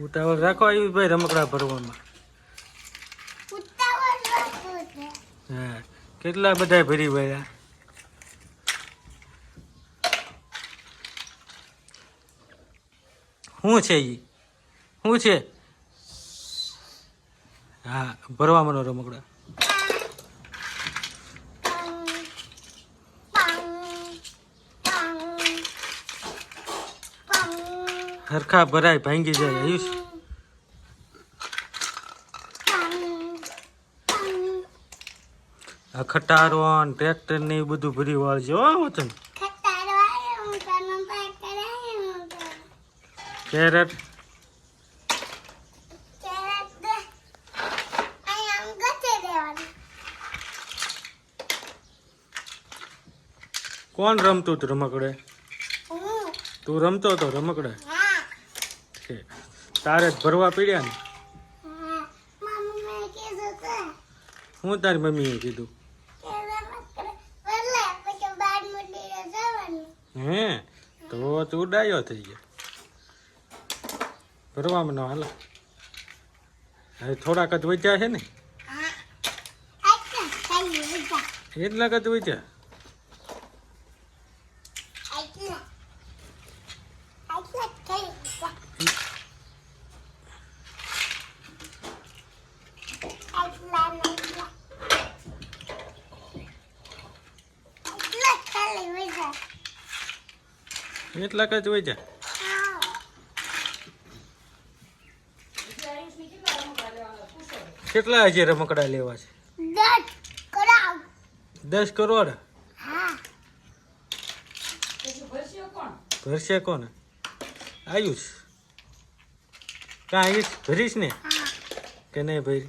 ઉતાવળ રાખો આયુષભાઈ રમકડા ભરવામાં. હા, કેટલા બધા ભરી ગયા. શું છે ઈ? શું છે? હા, ભરવામાં રમકડા. હરખા ભરાય ભાંગી જાય આયુષ. આ ખટારો ટ્રેક્ટર ને એવું બધું ભરી વાળજો વતન. કેરેટ કોણ રમતું તું રમકડે? તું રમતો હતો રમકડે? તારે જ ભરવા પડ્યા ને? હું તારી મમ્મીએ કીધું? હે તો તું ડાયો થઈ ગયો. ભરવામાં ન હાલો. હવે થોડાક જ વચ્યા છે ને? એટલા જ વચ્યા. એટલા જ વચ્યા. કેટલા હજી રમકડા લેવા છે? 10 કરોડ. ભરશે કોણ? આયુષ. કાં આયુષ ભરીશ ને કે નહીં ભરી?